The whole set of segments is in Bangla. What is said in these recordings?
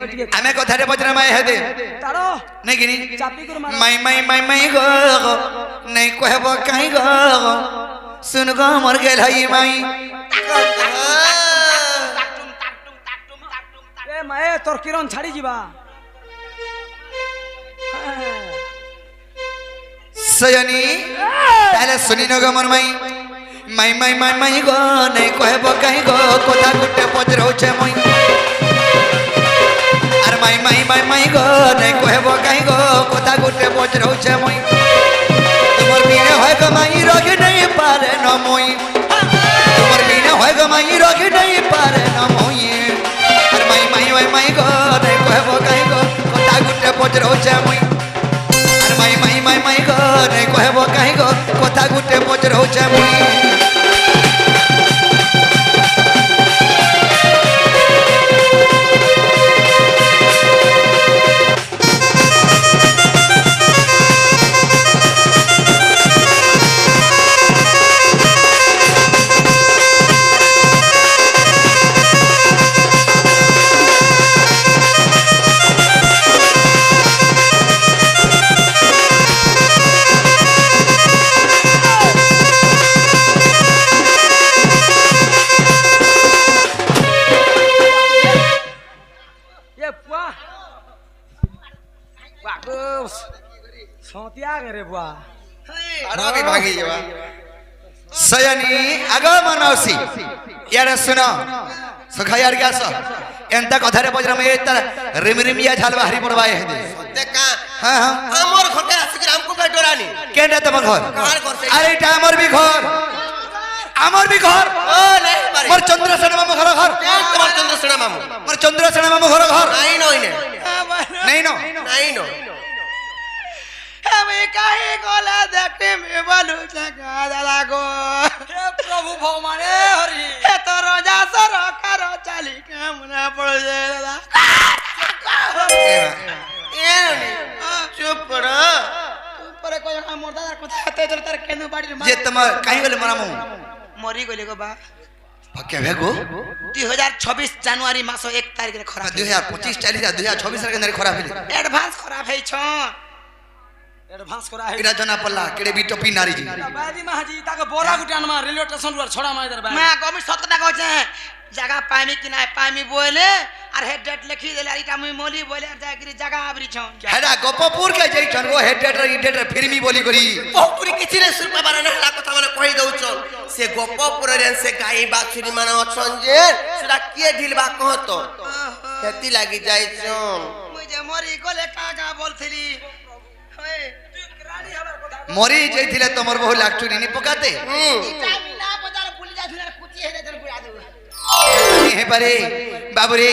ଆମେ କଥାରେ ପଚରା ମାଇ ହେଦେ ତାର ନାଇଁ କିନି ଚାପି କରି ମାର ମାଇ ଗো ନାଇଁ କହିବ କାଇଁ ଗো सुन गो मर गेल हई माई ए माए तोर किरण छाड़ी जीवा सयनी ताले सुनी न गो मर माई गो नहीं कहब कहीं गो कोथा गुटे पजरौ छे मई अरे माई गो नहीं कहब कहीं गो कोथा गुटे पजरौ छे मई तुमर बिना होय गो माई रगे नहीं पारे न मोई तुमर बिना होय गो माई रगे नहीं पारे न मोई अरे माई गो नहीं कहब कहीं गो कोथा गुटे पजरौ छे मई अरे माई गो नहीं कहब कहीं गो कोथा गुटे पजरौ छे मई सयनी आगमनसी यार सुनो सुखा यार क्या सो एंता कथारे बजरा में एता रिम या झाल बाहरी पड़वाए है देखा हां हां हमर घरके आसिक हमको पे डरानी केंडा तम घर अरे टा हमर भी घर ओ नहीं पारे मोर चंद्रसेन मामू घर तुम्हार चंद्रसेन मामू मोर चंद्रसेन मामू घर नहीं नो इने नहीं नो हमें काहे गोला देखते में बालू जगा दादा गो हे प्रभु भगवान हरि हे तो रोजा सर करो चाली के मुना पड़ जाए दादा ए चुप करो पर कोई हम मोर दादा कथा आते तो तार केनु बाड़ी जे तुम काहे गले मरामू मरी गले गो बा पक्के भेगो 2026 जनवरी मास 1 तारिख रे खराब 2025 40 2026 रे के खराब भेले एडवांस खराब है छ एडवांस करा है इरा जना पल्ला केडे बी टोपी नारी जी बादी महाजी ताके बोरा गुटान में रेलवे स्टेशन पर छोड़ा मार दर मैं गमी सतटा कहै छै जगह पामी कि ना पामी बोले और हेड डेट लिखी देला इटा मुई मोली बोले जाकरी जगह आबरी छ हेडा गोपपुर के जई छन वो हेड डेट इ डेट फिरमी बोली करी बहुपुरी किछि ने सुरपा बारा नहला कथा माने कहि दउ छन से गोपपुर रे से गाई बाछुरी माने अछन जे सेटा के ढिलबा कहतो खेती लागी जाय छन मुई जे मोरी गले कागा बोलथली मरी जाइथिले तमर बहु लाखचुनी नि पकाते ना बाजार पुली जाथिना कुची हे देन पुरा दे हे पारे बाबुरे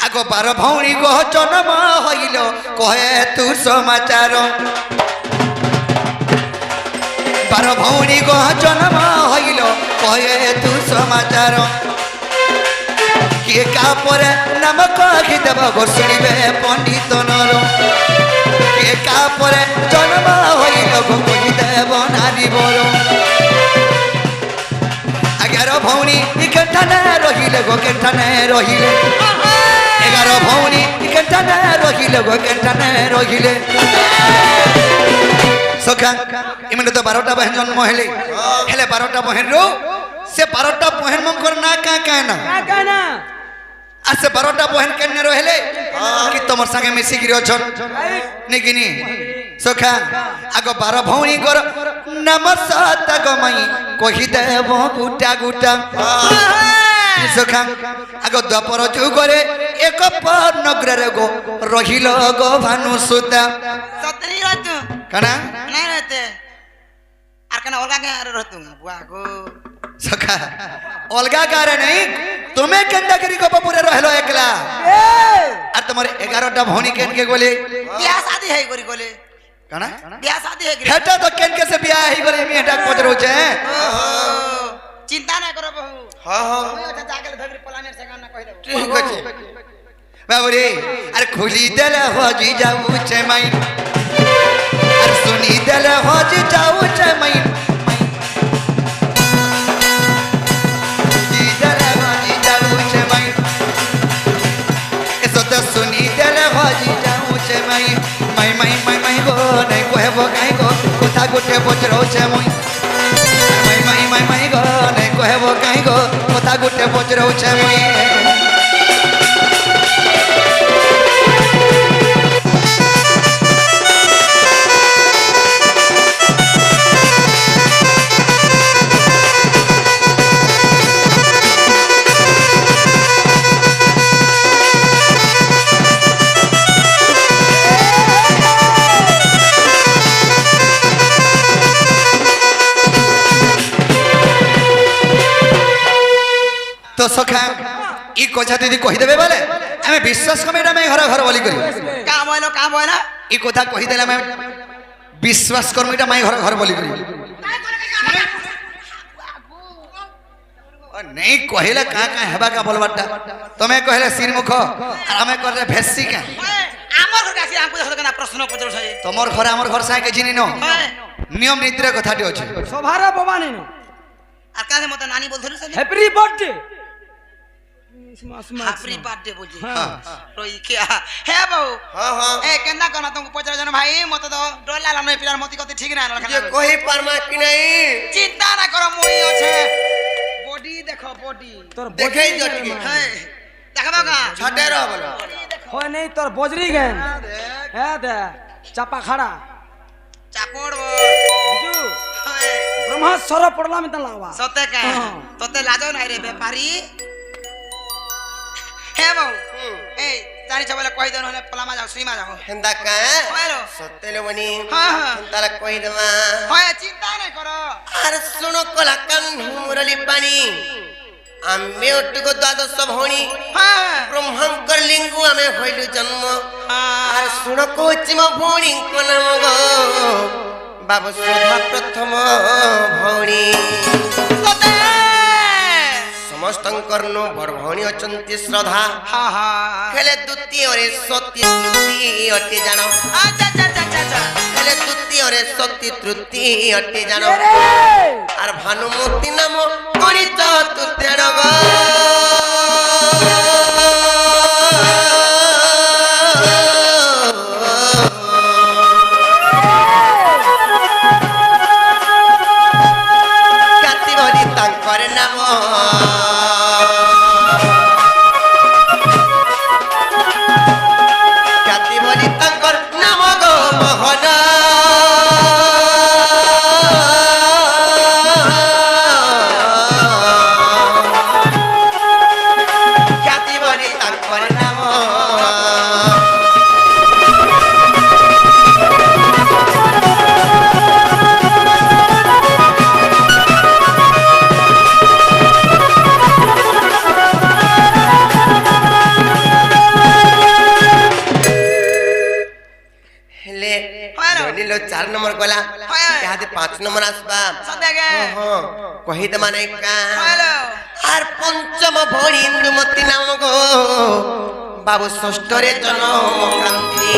आगो 12 भौणी गो जन्म होइलो कहे तू समाचार 12 भौणी गो जन्म होइलो कहे तू समाचार के का पर नाम कहि देब गो सुनिबे पंडित नरो के का पर जन्म होइलो गो कहि देब नारी बरो 11 भौणी इकठाने रहिले गो केठाने रहिले 11 भौणी इकठाने रहिले गो केठाने रहिले सखा इमने तो 12टा बहन जन्म हेले 12टा बहन रो से 12टा बहन मन कर ना का ना आ से 12टा बहन केने रहले कि तमर संगे मिसी गिरो छन निकिनी सखा आगो 12 भौणी कर नमस्त गमई कहि देब गुटा गुटा सखा आगो द्वापर जुगरे एक पर नगर रे गो रहिलो गो भानु सुता सतरी रहतु कना नहीं रहते आर कना अलगा के रहतु बुआ गो सखा अलगा करे नहीं तुम्हें केंदा करी को पूरे रहलो एकला आ तुम्हारे 11टा भौणी केन के गोले बियाह शादी है गोरी गोले कना बियाह शादी है हेटा तो केन के से बियाह है गोले मी हेटा पजरो छे चिंता ना करो बहू हां हां मैं अच्छा जाके भगरी पलाने से गाना कहि देबो ठीक अछि बाबूरे अरे खुली देला हो जी जाऊ छे माई अरे सुनी देला हो जी जाऊ छे माई जी देला हो जी जाऊ छे माई eso te सुनी মাই মাই মাই গো নাই কহেব কাই গো কথা গুটে পচরৌছে মুই মাই মাই মাই মাই গো নাই কহেব কাই গো কথা গুটে পচরৌছে মুই তো সখা ই কথা দিদি কহিদেবে বলে আমি বিশ্বাস করি এটা আমি ঘর ঘর বলি করি কাম হইলো ই কথা কহিদেলে আমি বিশ্বাস করমু এটা মাই ঘর ঘর বলি করি নেই কহিলে কা কা হেবা কা বলবারটা তুমি কহিলে সিরমুখ আর আমি কহিলে ভেসি কা আমার ঘরে আসি আমকো দেখো না প্রশ্ন পত্র ছাই তোমার ঘরে আমার ঘর সাইকে চিনি ন নিয়ম নীতির কথাটি আছে সভার ভবানী নো আর কাছে মত নানি বলছিল হ্যাপি বার্থডে হ্যাপি বার্থডে বুঝি রই কে হে বাবু হ্যাঁ হ্যাঁ এ কেন্দা কোনা তুমি পচার জন ভাই মত তো ডর লাগলা নই পিলার মতি কত ঠিক না যে কহি পারমা কি নাই চিন্তা না করো মই আছে বডি দেখো বডি তোর দেখাই জটকে হ্যাঁ দেখাবা কা ছাটে রহ বলো হয় নেই তোর বজরি গেন হ্যাঁ দে চাপা খাড়া চাপড় বুঝু ব্রহ্মাস্বর পড়লাম তা লাবা সতে কা তোতে লাজো নাই রে ব্যাপারী হে বাবু এই জানি চবলে কই দেন হলে পলামা যাও শ্রীমা যাও হেন্দা কা হ্যালো সতেলে বনি হ্যাঁ হ্যাঁ তারা কই দেমা হয় চিন্তা না করো আর শুনো কলাকান মুরলি পানি আমি অটুকু দ্বাদশ ভৌণী হ্যাঁ ব্রহ্মাঙ্কর লিঙ্গু আমি হইলু জন্ম আর হ্যাঁ শুনো কହୁଛି ମୋ ଭଉଣୀଙ୍କ ନାମ ଗୋ ବାବୁ ସୁଧା ପ୍ରଥମ ଭଉଣୀ ସତେ ସମସ୍ତଙ୍କର ନୁ ବଡ଼ ଭଉଣୀ ଅଛନ୍ତି ଶ୍ରଦ୍ଧା ହଁ ହଁ ହେଲେ ଦ୍ୱିତୀୟରେ ସତୀ ତୃତୀୟ ଅଟେ ଜାଣ ଆଚ୍ଛା ଆଚ୍ଛା ଆଚ୍ଛା ଆଚ୍ଛା ହେଲେ ଦ୍ୱିତୀୟରେ ସତୀ ତୃତୀୟ ଅଟେ ଜାଣ আর ভানুমতি নাম গণিত তুতের গো কাতিবরি তাঙ্কর নাম কাতিবরি তাঙ্কর নাম গো মোহন কাতিবরি তাঙ্কর নাম হেলে জনিল 4 নম্বর গলা ইয়াতে 5 নম্বর আসবা সতে কে হ্যাঁ কহি দে মানে কা হ্যালো আর পঞ্চম ভরি ইন্দুমতি নাম গো বাবু ষষ্ঠরে জন্ম কান্তি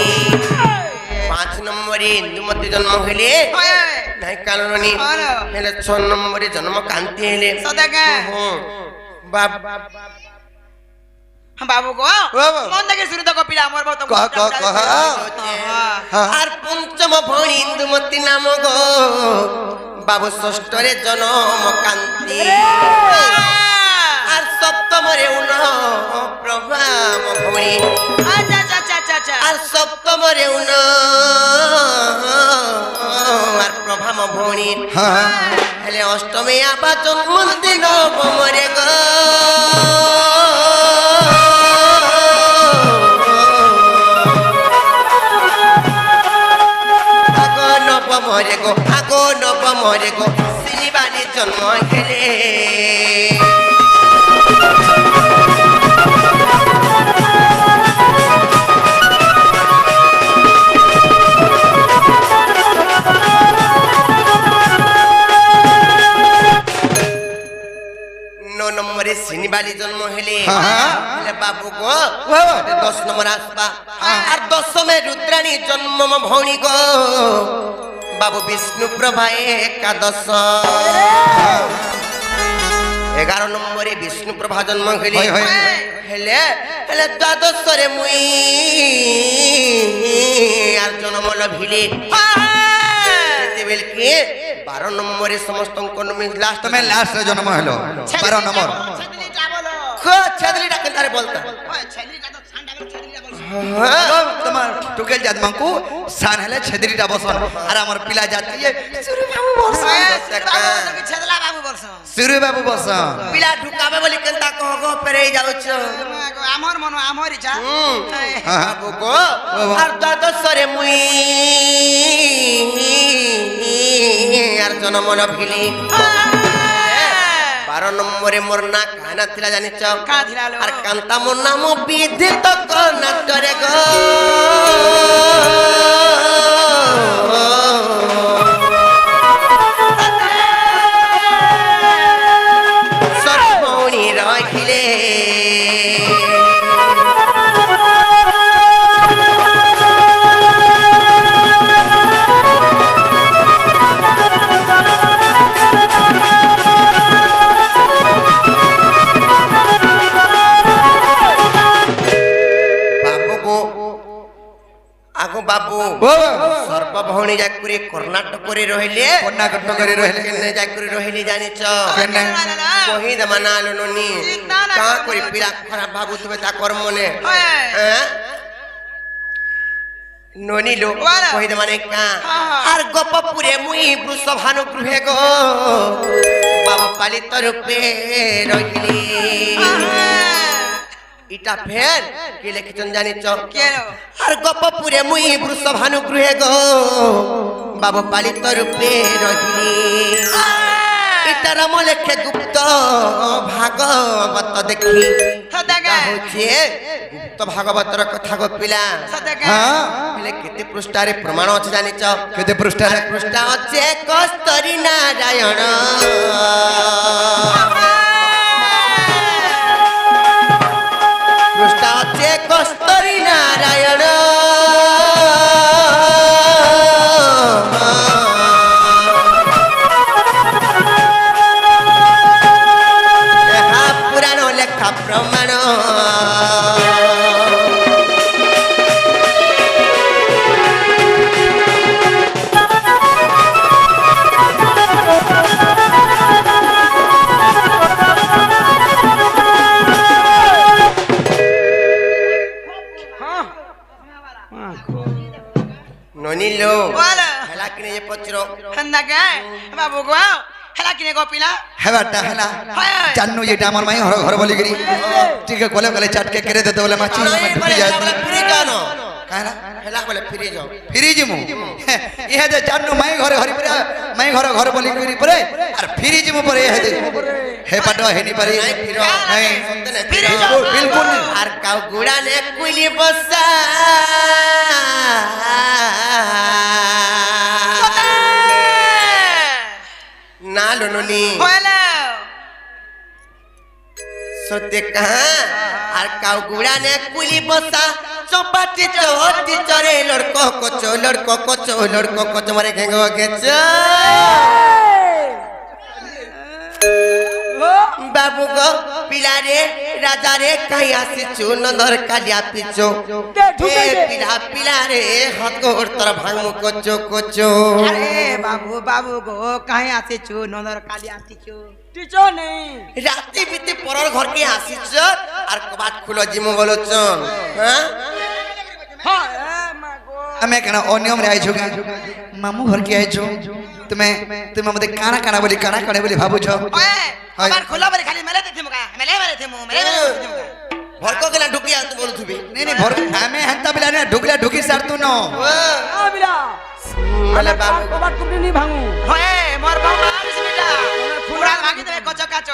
5 নম্বরে ইন্দুমতি জন্ম হইলে হয় নাই কালনি হ্যালো হেলে 6 নম্বরে জন্ম কান্তি হইলে সতে কে বাপ বাবু গো বাবু। মন থেকে শুনি তো কপিলা আমার বহুত কহ, কহ, কহ। আর পঞ্চম ভরি ইন্দুমতি নাম গো বাবু ষষ্ঠরে জন্ম কান্তি আর সপ্তমরে উন প্রভাম ভরি আচ্ছা আচ্ছা আচ্ছা আচ্ছা আর সপ্তমরে উন আর প্রভাম ভরি হ্যাঁ হেলে অষ্টমে আবা জন্ম দিন নবমরে গো আগো নবমরে গো শ্রীবাণী জন্ম খেলে নম্বরে শ্রীনিবালী জন্ম হলে হেলে বাবু গো 10 নম্বর আসবা আর দশমে রুদ্রাণী জন্ম মো ভৌণী গো বাবু বিষ্ণু প্রভা একাদশ 11 নম্বরে বিষ্ণু প্রভা জন্ম হলে হেলে হেলে দ্বাদশরে মুই আর জন্ম হলো ভিলে যেতেবেলকে 12 নম্বরে সমস্ত লাস্ট তুমি লাস্ট রে জন্ম হলো 12 নম্বর ছেদলিটা বলো ছেদলিটা কেনতারে বলতা ওই ছেদলিটা তো ঠান্ডা করে ছেদলিটা বলছো তোমার টুকেল জাতমাଙ୍କୁ সান হেলে ছেদরিটা বসন আর আমার পিলা জাতি সুরু বাবু বসন ছেদলা বাবু বলছো সুরু বাবু বসন পিলা ঢুকাবে বলি কেনতা কহ গো পেরেই যাউছ আমার মন আমার ইচ্ছা বাবু গো আর দ্বাদশরে মুই আর জনমন ভিলি 12 নম্বরে মোর না কানা থিলা জানিছ কা ধিলালো আর কান্তা মোর নাম বিদিত কর্ণাটরে গো সর্বণী রখিলে আগো বাবু সর্বভৌণী যাকরি কর্ণাটকরে রহিলে কর্ণাটকরে রহিলে কেনে যাকরি রহিলি জানিছ কেনে কহি দমানালো ননি কা করি পিলা খারাপ ভাবুতবে তা কর্মনে হ্যাঁ ননিলো কহি দমানে কা আর গোপপুরে মুই বৃষভানু গৃহে গো বাবা পালিত রূপে রহিলি ইটা ফের কি লিখিছন জানিছ কেন আর গোপপুরে মুই বৃষভানু গৃহে গো বাবা পালিত রূপে রহিলি ইটা রাম লেখে গুপ্ত ভাগবত দেখি সদাগা হচ্ছে গুপ্ত ভাগবতর কথা গো পিলা সদাগা হ্যাঁ ହେଲେ କେତେ ପୃଷ୍ଠାରେ ପ୍ରମାଣ ଅଛି ଜାଣିଛ কেতে পৃষ্ঠারে ପୃଷ୍ଠା ଅଛି କସ୍ତରୀ ନାରାୟଣ ପୃଷ୍ଠା ଅଛି କସ୍ତରୀ ନାରାୟଣ ଏହା ପୁରାଣ ଲେଖା ପ୍ରମାଣ ନନିଲୋ ବୋଲ ହେଲା କି ନେଇ ପଚର ସଦାଗା ବାବୁ ଗো ହେଲା কিনে গপিলা হেবাটা হেলা হয়। জান্নু যেটা আমার মাই ঘর ঘর বলি গরি ঠিক কলে কলে চাটকে কেড়ে দিতে বলে মাছি ঢুকি যায় ফিরে যাও না কাহলা ହେଲା ବୋଲେ ଫିରି ଯାଅ ফিরি জিমু ইহে যে জান্নু মাই ঘরে ঘরি পরে মাই ঘর ঘর বলি গরি পরে আর ফিরি জিমু পরে ইহে যে হে পাটো হেনি পারি নাই ফির নাই ফিরে বিলকুল বিলকুল নাই। আর কাউ গুড়া নে কুইলি বসা না লোননি হলো সত্যি কাহা আর কাউ গুড়া নে কুইলি বসা চপাটি চটি চরে লড়কো কোচো মারে ঘেঙ্গো গেছ বাবু গো পিলারে রাজারে কাই আসিছু নন্দর কালিয়া পিছো এ পিলা পিলারে হকর তোর ভাঙমু কোচো আরে বাবু বাবু গো কাহে আসিছু নন্দর কালি আসিছু টিচো নেই রাতি বিতি পরর ঘরকে আসিছ আর কবাট খুলো জিমু বলছন হ্যাঁ হ্যাঁ মা গো আমি কেন অনিয়ম রে আইছো মামু ঘর কি আইছো তুমি তুমি আমাদের কানা কানা বলি ভাবুছো ওয়ে হয়। আবার খোলা বলে খালি মেলে দিতে মুকা মেলে থিমু ভরক কেনা ঢুকি আসতে বলুথিবি নেই নেই ভর আমি হেন্তা বিলা না ঢুকলা ঢুকি সার তু ন আবিলা বলে বাবু কবাট কুপনি নি ভাঙু হয় মোর বাবা বিসমিল্লাহ পুরা ভাগি দেবে কচ কাচ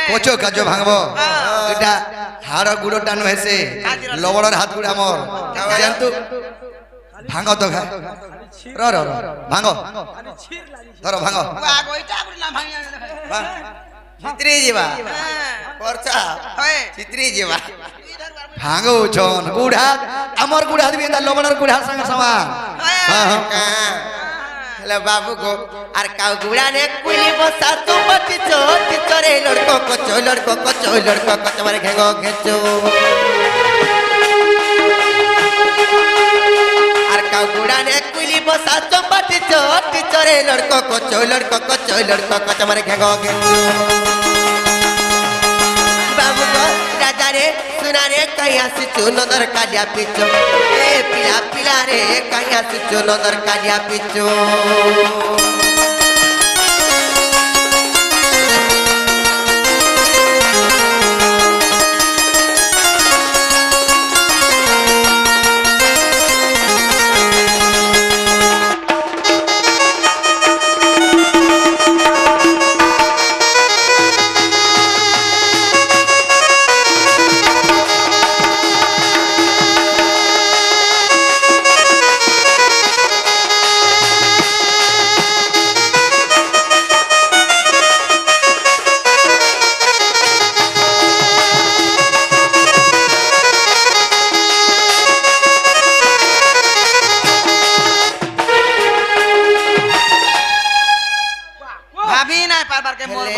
কোচো কাজো ভাঙবো এটা হাড় গুড়ো টানো হেসে লবড়র হাত গুড়া মোর জানতু ভাঙো তো খা র র র ভাঙো ধরো ভাঙো আগো এটা পুরি না ভাঙি চিত্রি ଯିବା করছা হয় চিত্রি ଯିବା ভাঙো ছন গুড় হাত আমার গুড় হাত বিন্দা লবড়র গুড় হাত সঙ্গে সমান হ্যাঁ হ্যাঁ হেলে বাবু গো আর কাউ গুড়া নে কুইলি বসা তো পটি চটি চরে লড়কো কোচো মারে ঘেঙ্গো ঘেচো আর কাউ গুড়া পরে লড়কো কচো লড়কো কচো লড়কো কচো মারে ঘেগো ঘে বাবু গো রাজা রে सुना रे कहीं आसिचु नदर कालिया पिचो ए पिला पिला रे कहीं आसिचु नदर कालिया पिचो ভাবি নাই পারবার কে মরব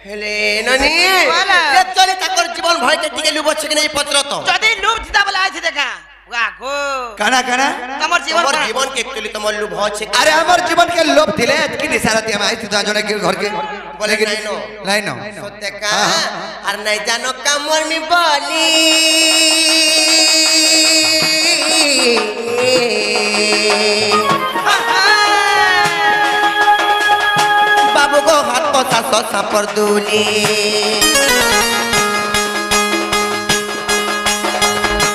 হেলে ননি বলা। এ চলে তাকর জীবন ভয়কে টিকে লুবছে কি নাই পত্র তো যদি লুপ জিতা বলে আইছে দেখা ওয়া গো কানা কানা তোমার জীবন তোমার কানা? জীবন কে একচুয়ালি তোমার লুভ আছে আরে আমার জীবনকে লোভ দিলে কি নিসারাতি আমি আইছি তো জনে কি ঘরকে বলে কি লাইনো। লাইনো সত্যি কা আর নাই জানো কামর মি বলি বাবু গো হাত পছা সসা পর দুলি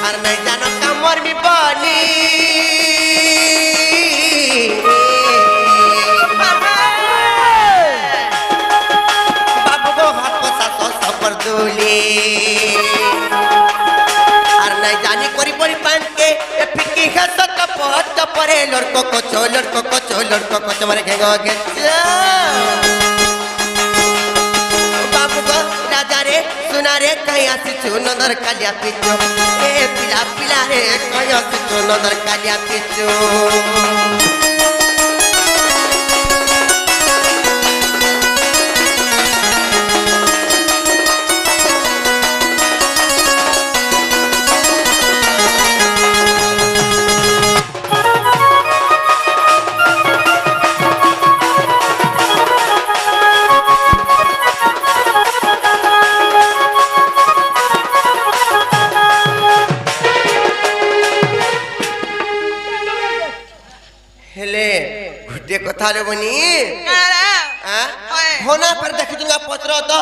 আর নাই জানো কামর মি বলি বাবু গো হাত পছা সসা পর দুলি আর নাই জানি করি পরি পানকে এ ফিকি ঘাস কপট পরে লড়কো কচো মারে ঘেগো গেছে বাবু গো রাজা রে सुना रे कहीं आसिचु नदर कालिया पिचो ए पिला पिला रे कहीं आसिचु नदर कालिया पिचो हेले घुटे कथा रे बनी আরে होना पर देख दूंगा पत्र तो